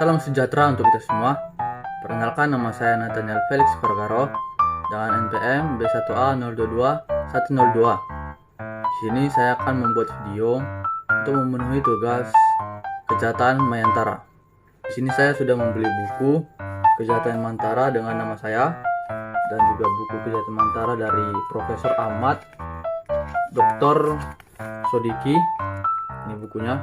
Salam sejahtera untuk kita semua. Perkenalkan, nama saya Nathaniel Felix Vergaro dengan NPM B1A022-102. Di sini saya akan membuat video untuk memenuhi tugas Kejahatan Mayantara. Di sini saya sudah membeli buku Kejahatan Mayantara dengan nama saya dan juga buku Kejahatan Mayantara dari Profesor Ahmad Dr. Sodiki. Ini bukunya.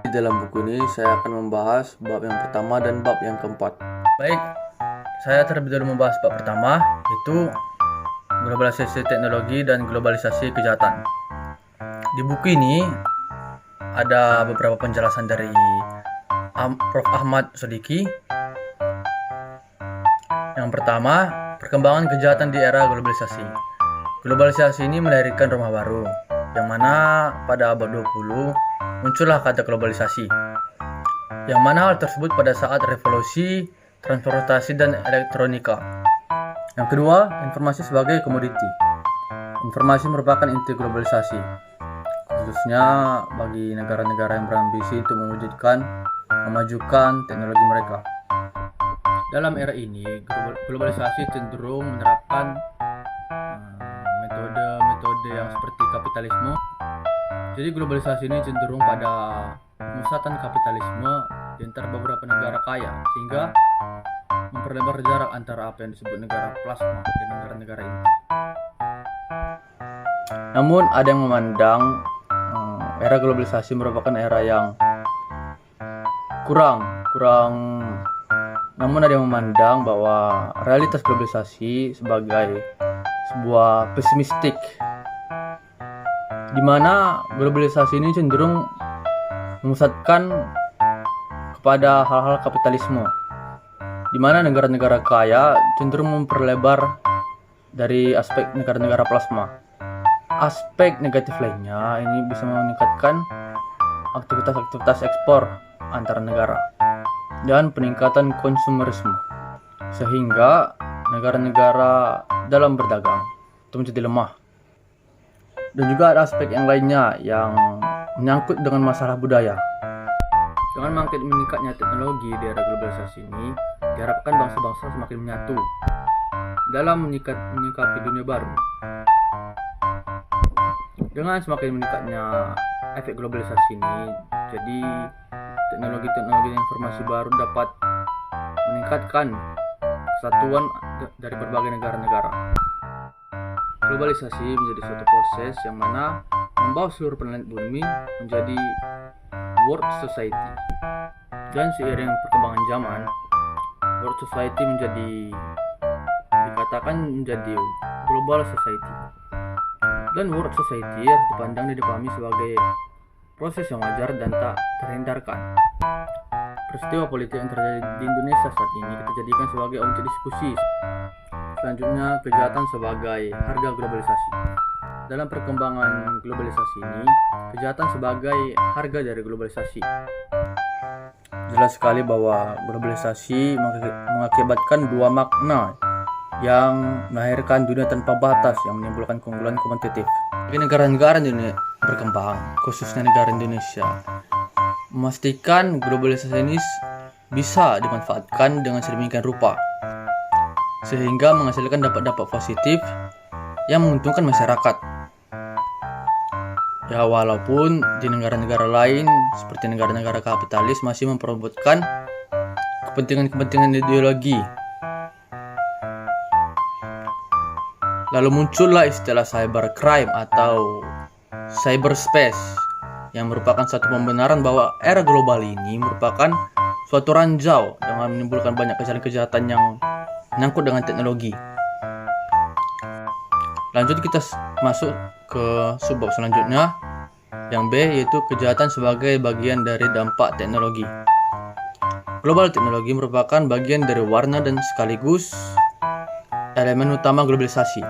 Di dalam buku ini saya akan membahas bab yang pertama dan bab yang keempat. Baik, saya terlebih dahulu membahas bab pertama, yaitu globalisasi teknologi dan globalisasi kejahatan. Di buku ini ada beberapa penjelasan dari Prof. Ahmad Sodiki. Yang pertama, perkembangan kejahatan di era globalisasi. Globalisasi ini melahirkan rumah baru, yang mana pada abad 20 muncullah kata globalisasi, yang mana hal tersebut pada saat revolusi transportasi dan elektronika. Yang kedua, informasi sebagai komoditi. Informasi merupakan inti globalisasi, khususnya bagi negara-negara yang berambisi untuk memajukan teknologi mereka. Dalam era ini, globalisasi cenderung menerapkan metode-metode yang seperti kapitalisme. Jadi globalisasi ini cenderung pada pemusatan kapitalisme di antara beberapa negara kaya, sehingga memperlebar jarak antara apa yang disebut negara plasma dan negara-negara inti. Namun ada yang memandang era globalisasi merupakan era yang namun ada yang memandang bahwa realitas globalisasi sebagai sebuah pesimistik, di mana globalisasi ini cenderung memusatkan kepada hal-hal kapitalisme, di mana negara-negara kaya cenderung memperlebar dari aspek negara-negara plasma. Aspek negatif lainnya ini bisa meningkatkan aktivitas-aktivitas ekspor antar negara dan peningkatan konsumerisme, sehingga negara-negara dalam berdagang itu menjadi lemah. Dan juga ada aspek yang lainnya yang menyangkut dengan masalah budaya. Dengan makin meningkatnya teknologi di era globalisasi ini, diharapkan bangsa-bangsa semakin menyatu dalam menyikapi dunia baru. Dengan semakin meningkatnya efek globalisasi ini, jadi teknologi-teknologi informasi baru dapat meningkatkan kesatuan dari berbagai negara-negara. Globalisasi menjadi suatu proses yang mana membawa seluruh planet bumi menjadi world society. Dan seiring perkembangan zaman, world society dikatakan menjadi global society. Dan world society harus dipahami sebagai proses yang wajar dan tak terhindarkan. Peristiwa politik yang terjadi di Indonesia saat ini kita jadikan sebagai objek diskusi. Selanjutnya, kejahatan sebagai harga globalisasi. Dalam perkembangan globalisasi ini, kejahatan sebagai harga dari globalisasi. Jelas sekali bahwa globalisasi mengakibatkan dua makna yang melahirkan dunia tanpa batas yang menimbulkan keunggulan kompetitif. Bagi negara-negara dunia berkembang, khususnya negara Indonesia, memastikan globalisasi ini bisa dimanfaatkan dengan sedemikian rupa, sehingga menghasilkan dampak-dampak positif yang menguntungkan masyarakat. Ya, walaupun di negara-negara lain seperti negara-negara kapitalis masih memperebutkan kepentingan-kepentingan ideologi. Lalu muncullah istilah cybercrime atau cyberspace, yang merupakan satu pembenaran bahwa era global ini merupakan suatu ranjau dengan menimbulkan banyak kejahatan yang menyangkut dengan teknologi. Lanjut, kita masuk ke subbab selanjutnya, yang B, yaitu kejahatan sebagai bagian dari dampak teknologi. Global teknologi merupakan bagian dari warna dan sekaligus elemen utama globalisasi.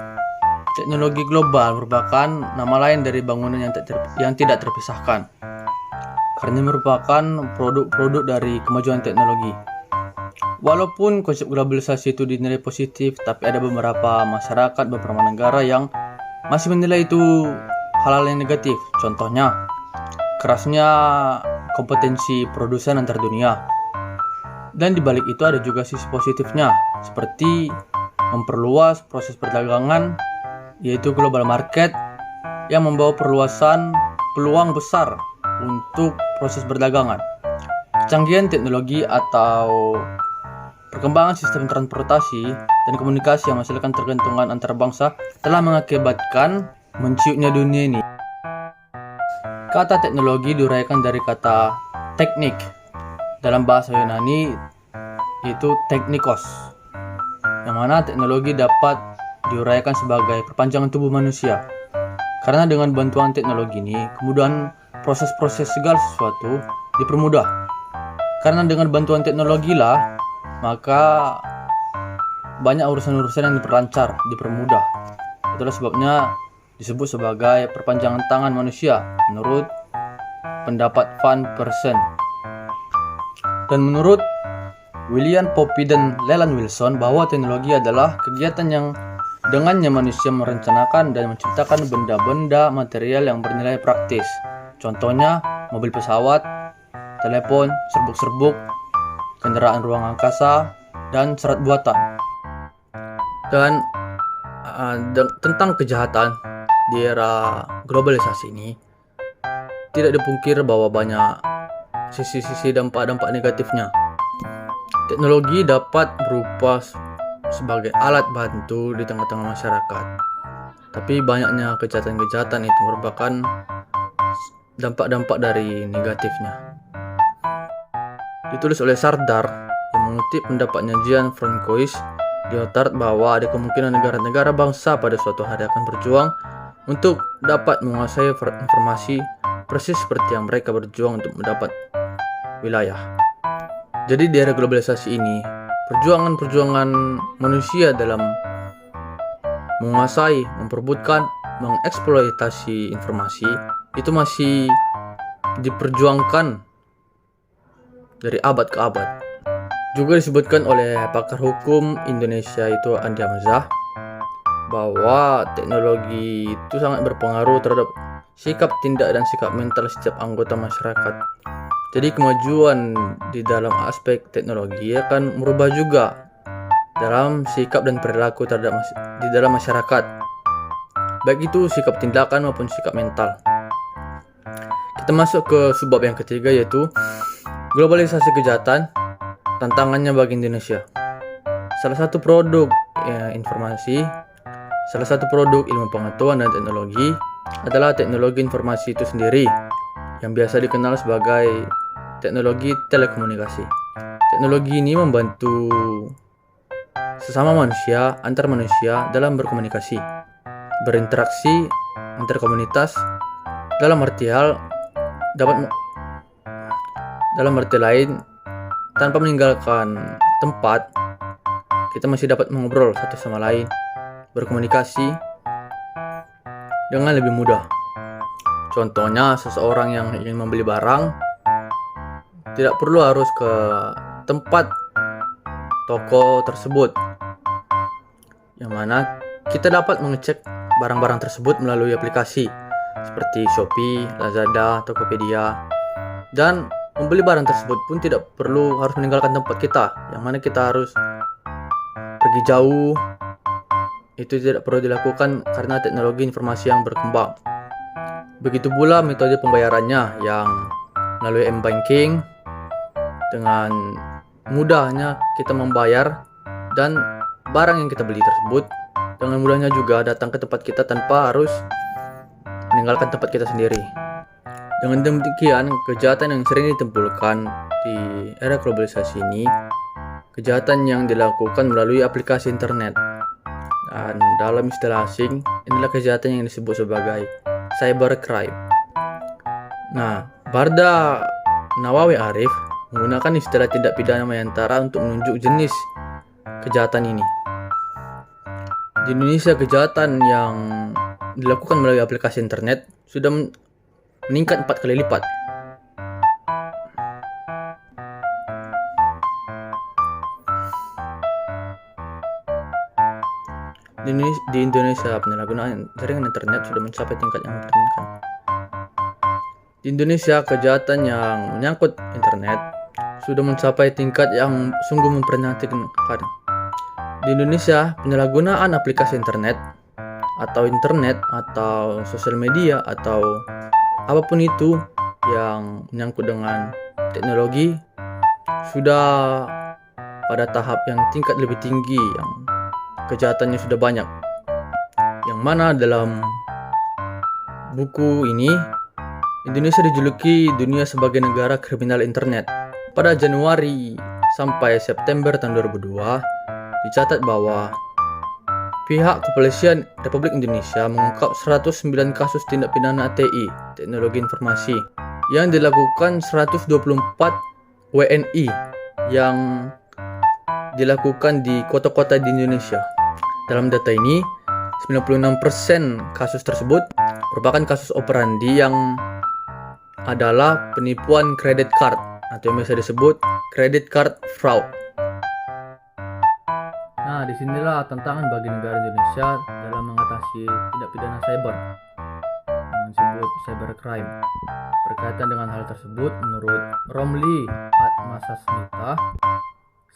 Teknologi global merupakan nama lain dari bangunan yang tidak terpisahkan, karena merupakan produk-produk dari kemajuan teknologi. Walaupun konsep globalisasi itu dinilai positif, tapi ada beberapa masyarakat beberapa negara yang masih menilai itu hal-hal yang negatif. Contohnya, kerasnya kompetensi produsen antar dunia. Dan di balik itu ada juga sisi positifnya, seperti memperluas proses perdagangan, yaitu global market, yang membawa perluasan peluang besar untuk proses perdagangan. Kecanggihan teknologi atau perkembangan sistem transportasi dan komunikasi yang menghasilkan ketergantungan antar bangsa telah mengakibatkan menciutnya dunia ini. Kata teknologi diuraikan dari kata teknik. Dalam bahasa Yunani yaitu teknikos, yang mana teknologi dapat diuraikan sebagai perpanjangan tubuh manusia. Karena dengan bantuan teknologi ini, kemudahan proses-proses segala sesuatu dipermudah. Karena dengan bantuan teknologi lah, maka banyak urusan-urusan yang diperlancar, dipermudah. Itulah sebabnya disebut sebagai perpanjangan tangan manusia menurut pendapat Van Persson. Dan menurut William Poppy dan Leland Wilson bahwa teknologi adalah kegiatan yang dengannya manusia merencanakan dan menciptakan benda-benda material yang bernilai praktis. Contohnya mobil pesawat, telepon, serbuk-serbuk, kendaraan ruang angkasa, dan serat buatan. Dan tentang kejahatan di era globalisasi ini, tidak dipungkir bahwa banyak sisi-sisi dampak-dampak negatifnya. Teknologi dapat berupa sebagai alat bantu di tengah-tengah masyarakat. Tapi banyaknya kejahatan-kejahatan itu merupakan dampak-dampak dari negatifnya. Ditulis oleh Sardar yang mengutip pendapatnya Jean Francois di Otard bahwa ada kemungkinan negara-negara bangsa pada suatu hari akan berjuang untuk dapat menguasai informasi persis seperti yang mereka berjuang untuk mendapat wilayah. Jadi di era globalisasi ini, perjuangan manusia dalam menguasai, memperebutkan, mengeksploitasi informasi itu masih diperjuangkan dari abad ke abad. Juga disebutkan oleh pakar hukum Indonesia itu Andi Hamzah bahwa teknologi itu sangat berpengaruh terhadap sikap, tindak, dan sikap mental setiap anggota masyarakat. Jadi kemajuan di dalam aspek teknologi akan merubah juga dalam sikap dan perilaku terhadap di dalam masyarakat, baik itu sikap tindakan maupun sikap mental. Kita masuk ke subbab yang ketiga, yaitu globalisasi kejahatan, tantangannya bagi Indonesia. Salah satu produk informasi, salah satu produk ilmu pengetahuan dan teknologi adalah teknologi informasi itu sendiri, yang biasa dikenal sebagai teknologi telekomunikasi. Teknologi ini membantu sesama manusia, antar manusia dalam berkomunikasi, berinteraksi antar komunitas, dalam arti lain, tanpa meninggalkan tempat, kita masih dapat mengobrol satu sama lain, berkomunikasi dengan lebih mudah. Contohnya, seseorang yang ingin membeli barang tidak perlu harus ke tempat toko tersebut, yang mana kita dapat mengecek barang-barang tersebut melalui aplikasi seperti Shopee, Lazada, Tokopedia, dan membeli barang tersebut pun tidak perlu harus meninggalkan tempat kita, yang mana kita harus pergi jauh. Itu tidak perlu dilakukan karena teknologi informasi yang berkembang. Begitu pula metode pembayarannya, yang melalui m-banking. Dengan mudahnya kita membayar, dan barang yang kita beli tersebut dengan mudahnya juga datang ke tempat kita tanpa harus meninggalkan tempat kita sendiri. Dengan demikian, kejahatan yang sering ditimbulkan di era globalisasi ini, kejahatan yang dilakukan melalui aplikasi internet. Dan dalam istilah asing, inilah kejahatan yang disebut sebagai cybercrime. Nah, Barda Nawawi Arif menggunakan istilah tindak pidana mayantara untuk menunjuk jenis kejahatan ini. Di Indonesia, kejahatan yang dilakukan melalui aplikasi internet sudah meningkat 4 kali lipat. Di Indonesia, penyalahgunaan jaringan internet sudah mencapai tingkat yang memprihatinkan. Di Indonesia, kejahatan yang menyangkut internet sudah mencapai tingkat yang sungguh memprihatinkan. Di Indonesia, penyalahgunaan aplikasi internet atau sosial media atau apapun itu yang menyangkut dengan teknologi sudah pada tahap yang tingkat lebih tinggi, yang kejahatannya sudah banyak. Yang mana dalam buku ini Indonesia dijuluki dunia sebagai negara kriminal internet. Pada Januari sampai September tahun 2002, dicatat bahwa pihak Kepolisian Republik Indonesia mengungkap 109 kasus tindak pidana TI, teknologi informasi, yang dilakukan 124 WNI yang dilakukan di kota-kota di Indonesia. Dalam data ini, 96% kasus tersebut merupakan kasus operandi yang adalah penipuan credit card atau yang biasa disebut credit card fraud. Nah, disinilah tantangan bagi negara Indonesia dalam mengatasi tindak pidana cyber yang disebut cybercrime. Berkaitan dengan hal tersebut, menurut Romli Atmasasmita,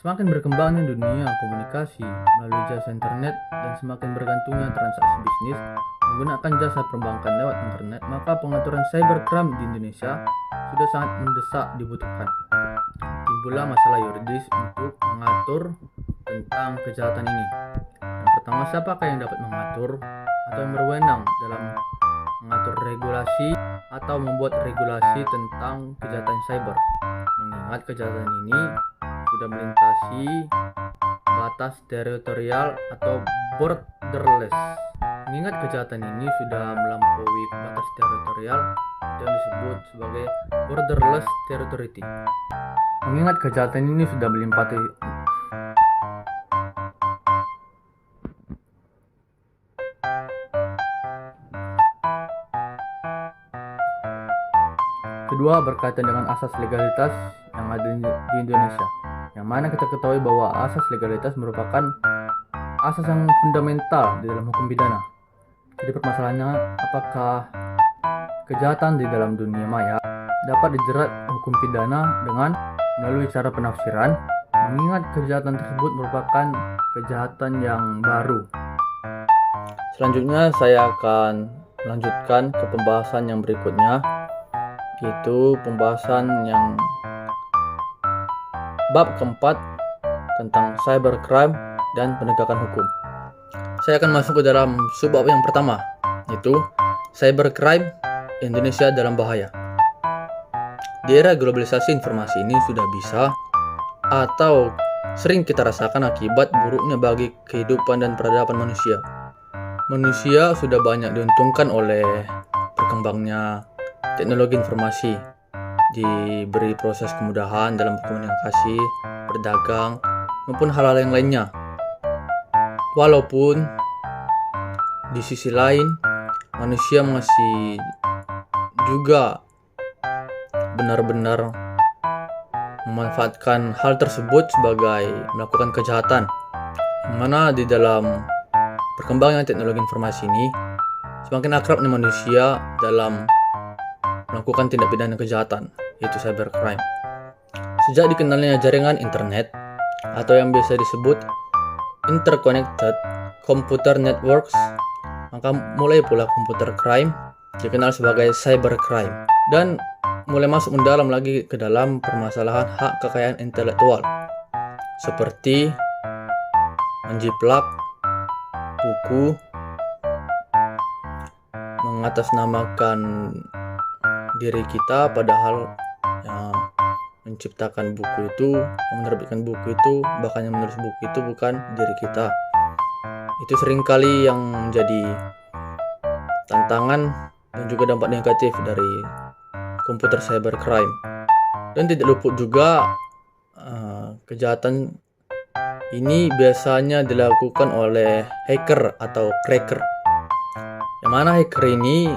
semakin berkembangnya dunia komunikasi melalui jasa internet dan semakin bergantungnya transaksi bisnis menggunakan jasa perbankan lewat internet, maka pengaturan cybercrime di Indonesia sudah sangat mendesak dibutuhkan. Timbullah masalah yuridis untuk mengatur tentang kejahatan ini. Yang pertama, siapakah yang dapat mengatur atau yang berwenang dalam mengatur regulasi atau membuat regulasi tentang kejahatan cyber? Mengingat kejahatan ini sudah melintasi batas teritorial atau borderless. Mengingat kejahatan ini sudah melampaui batas teritorial yang disebut sebagai borderless territory. Mengingat kejahatan ini sudah melimpati kedua, berkaitan dengan asas legalitas yang ada di Indonesia, yang mana kita ketahui bahwa asas legalitas merupakan asas yang fundamental di dalam hukum pidana. Jadi permasalahannya, apakah kejahatan di dalam dunia maya dapat dijerat hukum pidana dengan melalui cara penafsiran, mengingat kejahatan tersebut merupakan kejahatan yang baru. Selanjutnya saya akan melanjutkan ke pembahasan yang berikutnya, yaitu pembahasan yang bab keempat tentang cybercrime dan penegakan hukum. Saya akan masuk ke dalam subbab yang pertama, yaitu cybercrime Indonesia dalam bahaya. Di era globalisasi informasi ini sudah bisa atau sering kita rasakan akibat buruknya bagi kehidupan dan peradaban manusia. Manusia sudah banyak diuntungkan oleh berkembangnya teknologi informasi, diberi proses kemudahan dalam berkomunikasi, berdagang, maupun hal-hal yang lainnya. Walaupun di sisi lain, manusia masih juga benar-benar memanfaatkan hal tersebut sebagai melakukan kejahatan, yang mana di dalam berkembangnya teknologi informasi ini semakin akrabnya manusia dalam melakukan tindak pidana kejahatan, yaitu cybercrime. Sejak dikenalnya jaringan internet atau yang biasa disebut interconnected computer networks, maka mulai pula computer crime dikenal sebagai cybercrime dan mulai masuk mendalam lagi ke dalam permasalahan hak kekayaan intelektual, seperti menjiplak buku, mengatasnamakan diri kita, padahal yang menciptakan buku itu, yang menerbitkan buku itu, bahkan yang menulis buku itu bukan diri kita. Itu seringkali yang menjadi tantangan dan juga dampak negatif dari komputer cybercrime. Dan tidak luput juga kejahatan ini biasanya dilakukan oleh hacker atau cracker, yang mana hacker ini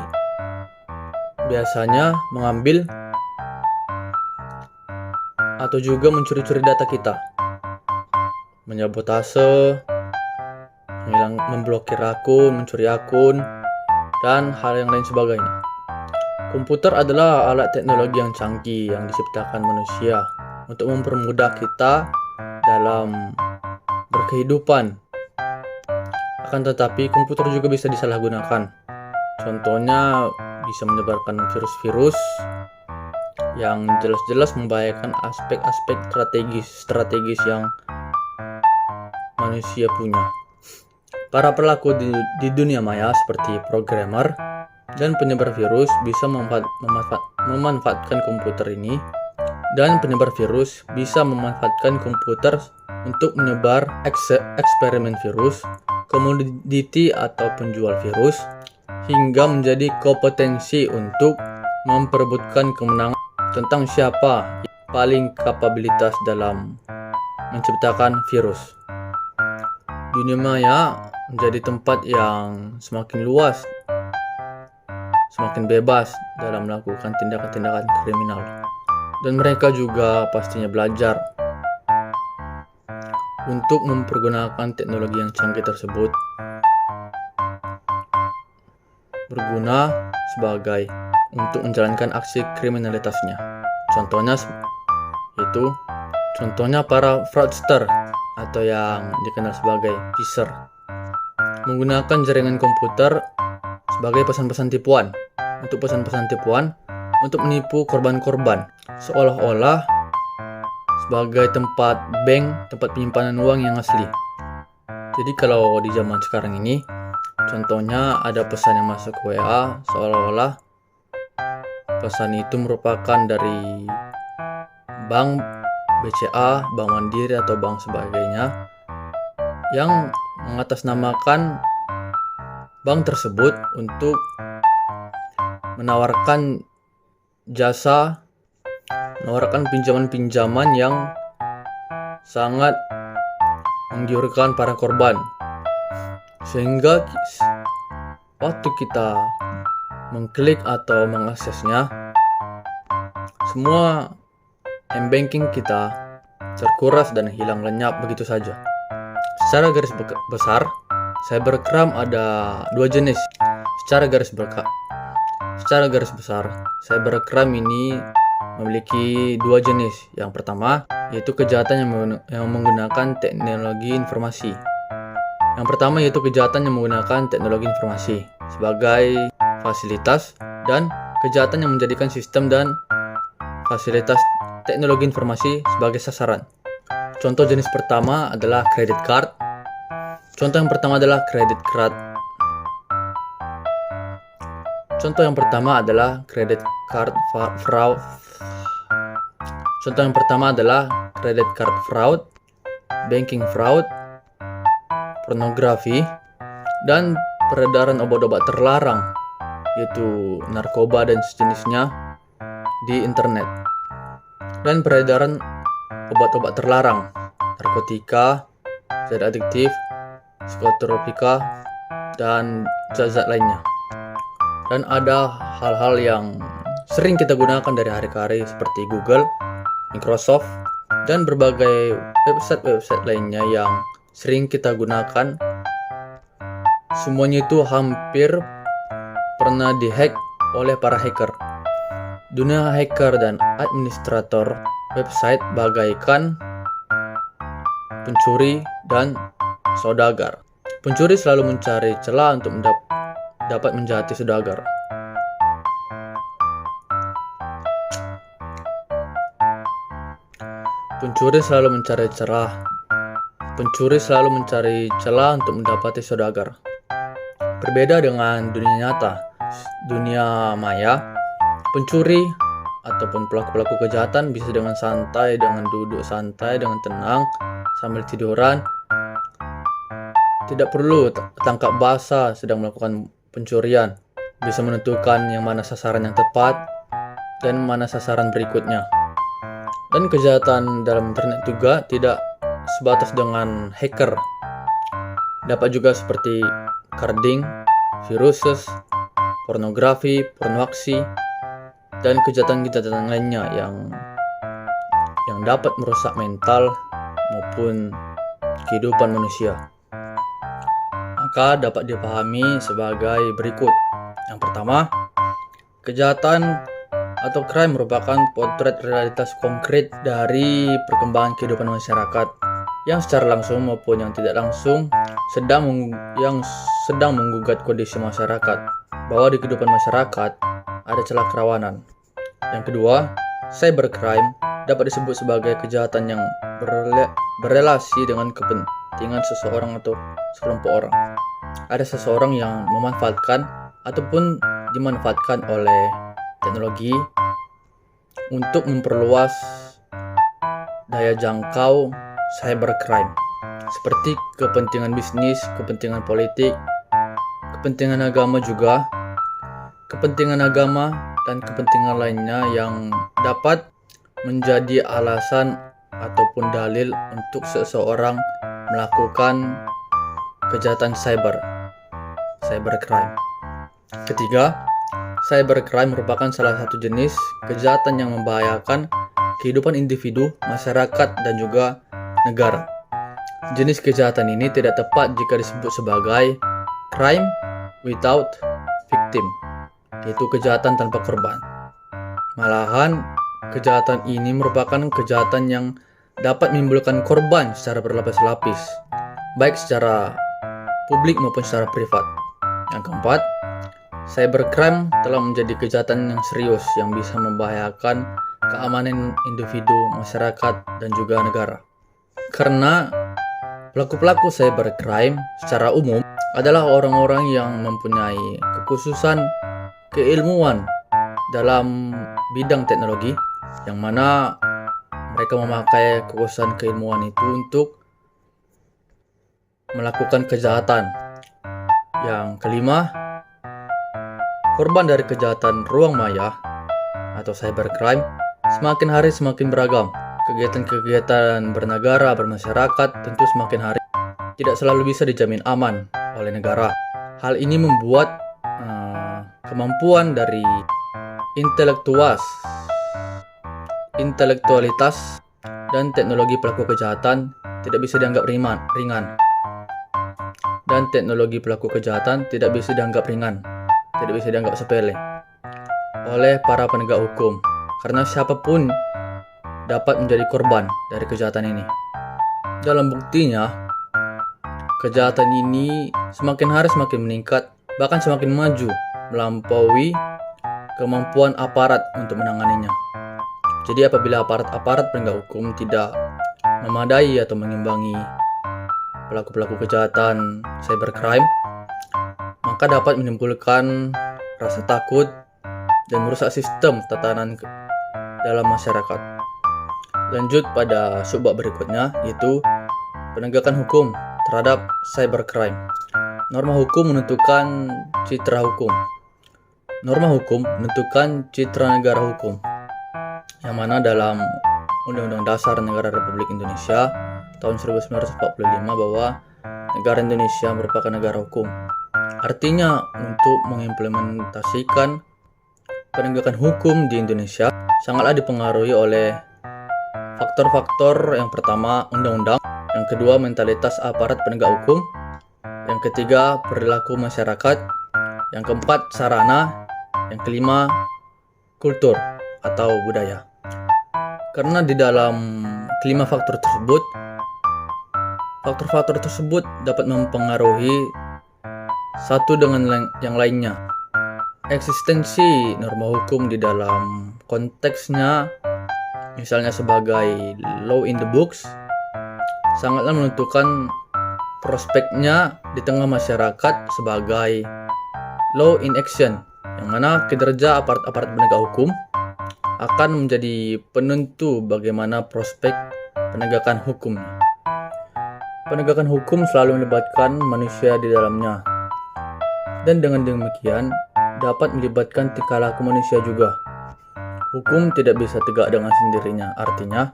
biasanya mengambil atau juga mencuri-curi data kita, menyabotase, memblokir akun, mencuri akun, dan hal yang lain sebagainya. Komputer adalah alat teknologi yang canggih yang diciptakan manusia untuk mempermudah kita dalam berkehidupan. Akan tetapi, komputer juga bisa disalahgunakan. Contohnya, bisa menyebarkan virus-virus yang jelas-jelas membahayakan aspek-aspek strategis yang manusia punya. Para pelaku di dunia maya seperti programmer dan penyebar virus bisa memanfaatkan komputer ini, dan penyebar virus bisa memanfaatkan komputer untuk menyebar eksperimen virus, komoditi atau penjual virus, hingga menjadi kompetensi untuk memperebutkan kemenangan tentang siapa yang paling kapabilitas dalam menciptakan virus. Dunia maya menjadi tempat yang semakin luas, semakin bebas dalam melakukan tindakan-tindakan kriminal. Dan mereka juga pastinya belajar untuk mempergunakan teknologi yang canggih tersebut berguna sebagai untuk menjalankan aksi kriminalitasnya. Contohnya para fraudster atau yang dikenal sebagai phisher menggunakan jaringan komputer sebagai pesan-pesan tipuan untuk menipu korban-korban, seolah-olah sebagai tempat penyimpanan uang yang asli. Jadi kalau di zaman sekarang ini, contohnya ada pesan yang masuk ke WA, seolah-olah pesan itu merupakan dari bank BCA, Bank Mandiri atau bank sebagainya yang mengatasnamakan bank tersebut untuk menawarkan pinjaman-pinjaman yang sangat menggiurkan para korban, sehingga waktu kita mengklik atau mengaksesnya, semua m-banking kita terkuras dan hilang lenyap begitu saja. Secara garis besar, cybercrime ada dua jenis. Secara garis besar, cybercrime ini memiliki dua jenis. Yang pertama, yaitu kejahatan yang menggunakan teknologi informasi. Sebagai fasilitas, dan kejahatan yang menjadikan sistem dan fasilitas teknologi informasi sebagai sasaran. Contoh jenis pertama adalah credit card. Contoh yang pertama adalah credit card fraud, banking fraud, pornografi, dan peredaran obat-obat terlarang, yaitu narkoba dan sejenisnya di internet, dan peredaran obat-obat terlarang, narkotika, zat adiktif, psikotropika, dan zat-zat lainnya. Dan ada hal-hal yang sering kita gunakan dari hari ke hari seperti Google, Microsoft, dan berbagai website lainnya yang sering kita gunakan. Semuanya itu hampir pernah dihack oleh para hacker. Dunia hacker dan administrator website bagaikan pencuri dan saudagar. Pencuri selalu mencari celah untuk dapat menjahati saudagar. Pencuri selalu mencari celah untuk mendapati saudagar. Berbeda dengan dunia nyata, dunia maya, pencuri ataupun pelaku-pelaku kejahatan bisa dengan duduk santai, dengan tenang, sambil tiduran. Tidak perlu tangkap basah sedang melakukan pencurian. Bisa menentukan yang mana sasaran yang tepat dan mana sasaran berikutnya. Dan kejahatan dalam internet juga tidak sebatas dengan hacker. Dapat juga seperti carding, viruses, pornografi, pornoaksi, dan kejahatan-kejahatan lainnya yang dapat merusak mental maupun kehidupan manusia. Maka dapat dipahami sebagai berikut. Yang pertama, Kejahatan atau crime merupakan potret realitas konkret dari perkembangan kehidupan masyarakat yang secara langsung maupun yang tidak langsung yang sedang menggugat kondisi masyarakat, bahwa di kehidupan masyarakat ada celah kerawanan. Yang kedua, cybercrime dapat disebut sebagai kejahatan yang berelasi dengan kepentingan seseorang atau sekelompok orang. Ada seseorang yang memanfaatkan ataupun dimanfaatkan oleh teknologi untuk memperluas daya jangkau cybercrime, seperti kepentingan bisnis, kepentingan politik, kepentingan agama juga, kepentingan agama dan kepentingan lainnya yang dapat menjadi alasan ataupun dalil untuk seseorang melakukan kejahatan cybercrime. Ketiga, cybercrime merupakan salah satu jenis kejahatan yang membahayakan kehidupan individu, masyarakat, dan juga negara. Jenis kejahatan ini tidak tepat jika disebut sebagai crime without victim, yaitu kejahatan tanpa korban. Malahan, kejahatan ini merupakan kejahatan yang dapat menimbulkan korban secara berlapis-lapis, baik secara publik maupun secara privat. Yang keempat, cybercrime telah menjadi kejahatan yang serius yang bisa membahayakan keamanan individu, masyarakat, dan juga negara. Karena pelaku-pelaku cybercrime secara umum adalah orang-orang yang mempunyai kekhususan keilmuan dalam bidang teknologi, yang mana mereka memakai kekhususan keilmuan itu untuk melakukan kejahatan. Yang kelima, korban dari kejahatan ruang maya atau cybercrime semakin hari semakin beragam. Kegiatan-kegiatan bernegara, bermasyarakat tentu semakin hari tidak selalu bisa dijamin aman oleh negara. Hal ini membuat kemampuan dari intelektualitas dan teknologi pelaku kejahatan tidak bisa dianggap ringan. Dan teknologi pelaku kejahatan tidak bisa dianggap sepele oleh para penegak hukum, karena siapapun dapat menjadi korban dari kejahatan ini. Dalam buktinya, kejahatan ini semakin hari semakin meningkat, bahkan semakin maju, melampaui kemampuan aparat untuk menanganinya. Jadi apabila aparat penegak hukum tidak memadai atau mengimbangi pelaku-pelaku kejahatan cybercrime, maka dapat menimbulkan rasa takut dan merusak sistem tatanan dalam masyarakat. Lanjut pada subbab berikutnya, yaitu penegakan hukum terhadap cybercrime. Norma hukum menentukan citra hukum. Norma hukum menentukan citra negara hukum, yang mana dalam Undang-Undang Dasar Negara Republik Indonesia tahun 1945 bahwa negara Indonesia merupakan negara hukum. Artinya, untuk mengimplementasikan penegakan hukum di Indonesia sangatlah dipengaruhi oleh faktor-faktor. Yang pertama, undang-undang. Yang kedua, mentalitas aparat penegak hukum. Yang ketiga, perilaku masyarakat. Yang keempat, sarana. Yang kelima, kultur atau budaya. Karena di dalam kelima faktor tersebut dapat mempengaruhi satu dengan yang lainnya. Eksistensi norma hukum di dalam konteksnya, misalnya sebagai law in the books, sangatlah menentukan prospeknya di tengah masyarakat sebagai law in action, yang mana kinerja aparat penegak hukum akan menjadi penentu bagaimana prospek penegakan hukum. Penegakan hukum selalu melibatkan manusia di dalamnya, dan dengan demikian dapat melibatkan tingkah laku manusia juga. Hukum tidak bisa tegak dengan sendirinya, artinya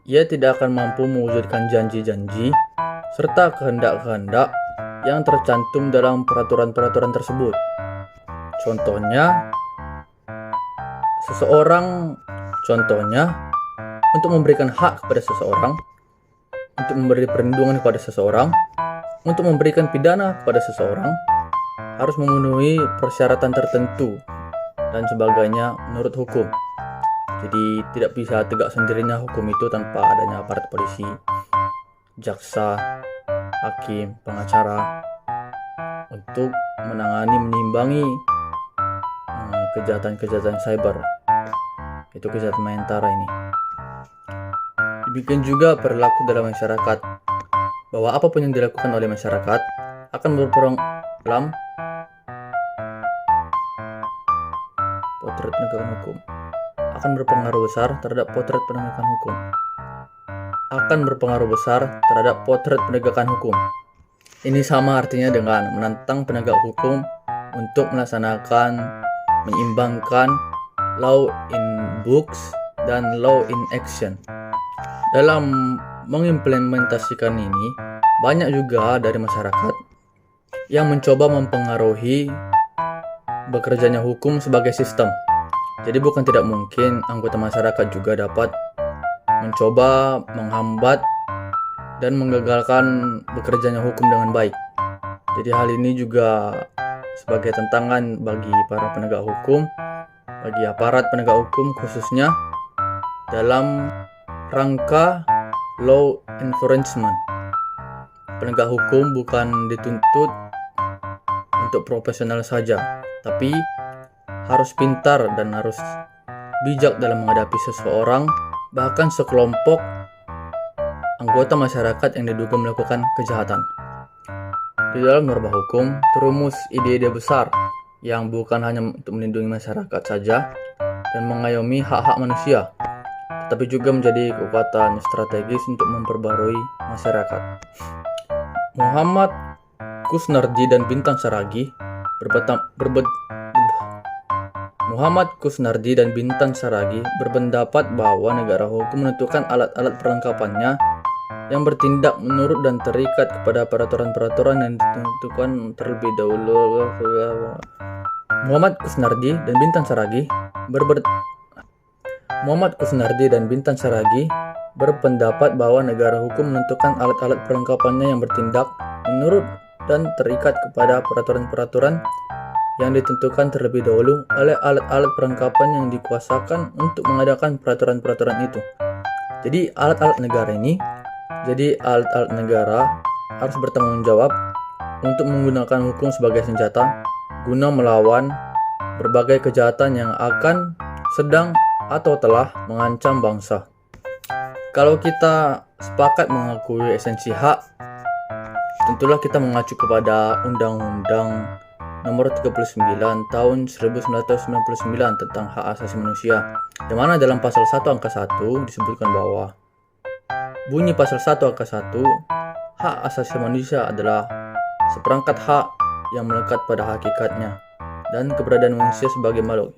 ia tidak akan mampu mewujudkan janji-janji serta kehendak-kehendak yang tercantum dalam peraturan-peraturan tersebut. Contohnya, untuk memberikan hak kepada seseorang, untuk memberi perlindungan kepada seseorang, untuk memberikan pidana kepada seseorang, harus memenuhi persyaratan tertentu dan sebagainya menurut hukum. Jadi tidak bisa tegak sendirinya hukum itu tanpa adanya aparat polisi, jaksa, hakim, pengacara untuk menangani, menimbangi kejahatan-kejahatan cyber. Itu kejahatan Mayantara ini. Demikian juga berlaku dalam masyarakat, bahwa apapun yang dilakukan oleh masyarakat akan berperan dalam potret penegakan hukum, akan berpengaruh besar terhadap potret penegakan hukum, akan berpengaruh besar terhadap potret penegakan hukum. Ini sama artinya dengan menantang penegak hukum untuk melaksanakan, menyeimbangkan law in books dan law in action. Dalam mengimplementasikan ini, banyak juga dari masyarakat yang mencoba mempengaruhi bekerjanya hukum sebagai sistem. Jadi bukan tidak mungkin anggota masyarakat juga dapat mencoba menghambat dan menggagalkan bekerjanya hukum dengan baik. Jadi hal ini juga sebagai tantangan bagi para penegak hukum, bagi aparat penegak hukum khususnya dalam rangka law enforcement. Penegak hukum bukan dituntut untuk profesional saja, tapi harus pintar dan harus bijak dalam menghadapi seseorang, bahkan sekelompok anggota masyarakat yang diduga melakukan kejahatan. Di dalam norma hukum terumus ide-ide besar yang bukan hanya untuk melindungi masyarakat saja dan mengayomi hak-hak manusia, tetapi juga menjadi kekuatan strategis untuk memperbarui masyarakat. Muhammad Kusnardi dan Bintang Saragi berpendapat bahwa negara hukum menentukan alat-alat perlengkapannya yang bertindak menurut dan terikat kepada peraturan-peraturan yang ditentukan terlebih dahulu. Muhammad Kusnardi dan Bintang Saragi berpendapat bahwa negara hukum menentukan alat-alat perlengkapannya yang bertindak menurut dan terikat kepada peraturan-peraturan yang ditentukan terlebih dahulu oleh alat-alat perlengkapan yang dikuasakan untuk mengadakan peraturan-peraturan itu. Jadi alat-alat negara harus bertanggung jawab untuk menggunakan hukum sebagai senjata guna melawan berbagai kejahatan yang akan, sedang, atau telah mengancam bangsa. Kalau kita sepakat mengakui esensi hak, tentulah kita mengacu kepada Undang-Undang Nomor 39 Tahun 1999 tentang Hak Asasi Manusia, di mana dalam pasal 1 angka 1 disebutkan bahwa bunyi pasal 1 angka 1, hak asasi manusia adalah seperangkat hak yang melekat pada hakikatnya dan keberadaan manusia sebagai makhluk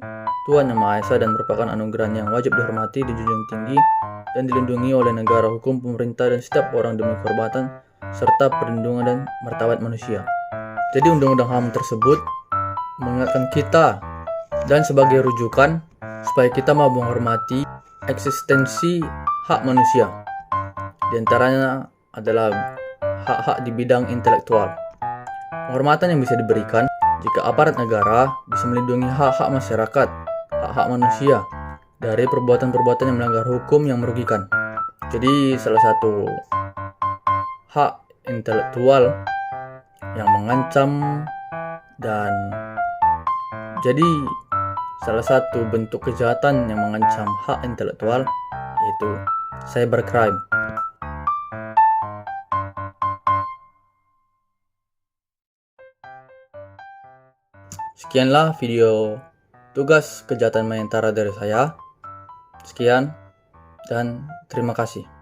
Tuhan Yang Maha Esa dan merupakan anugerah yang wajib dihormati, dijunjung tinggi, dan dilindungi oleh negara, hukum, pemerintah, dan setiap orang demi kehormatan serta perlindungan dan martabat manusia. Jadi Undang-Undang HAM tersebut mengingatkan kita dan sebagai rujukan supaya kita mau menghormati eksistensi hak manusia. Di antaranya adalah hak-hak di bidang intelektual. Penghormatan yang bisa diberikan jika aparat negara bisa melindungi hak-hak masyarakat, hak-hak manusia dari perbuatan-perbuatan yang melanggar hukum yang merugikan. Jadi salah satu hak intelektual yang mengancam dan jadi salah satu bentuk kejahatan yang mengancam hak intelektual yaitu cybercrime. Sekianlah video tugas kejahatan Mayantara dari saya. Sekian dan terima kasih.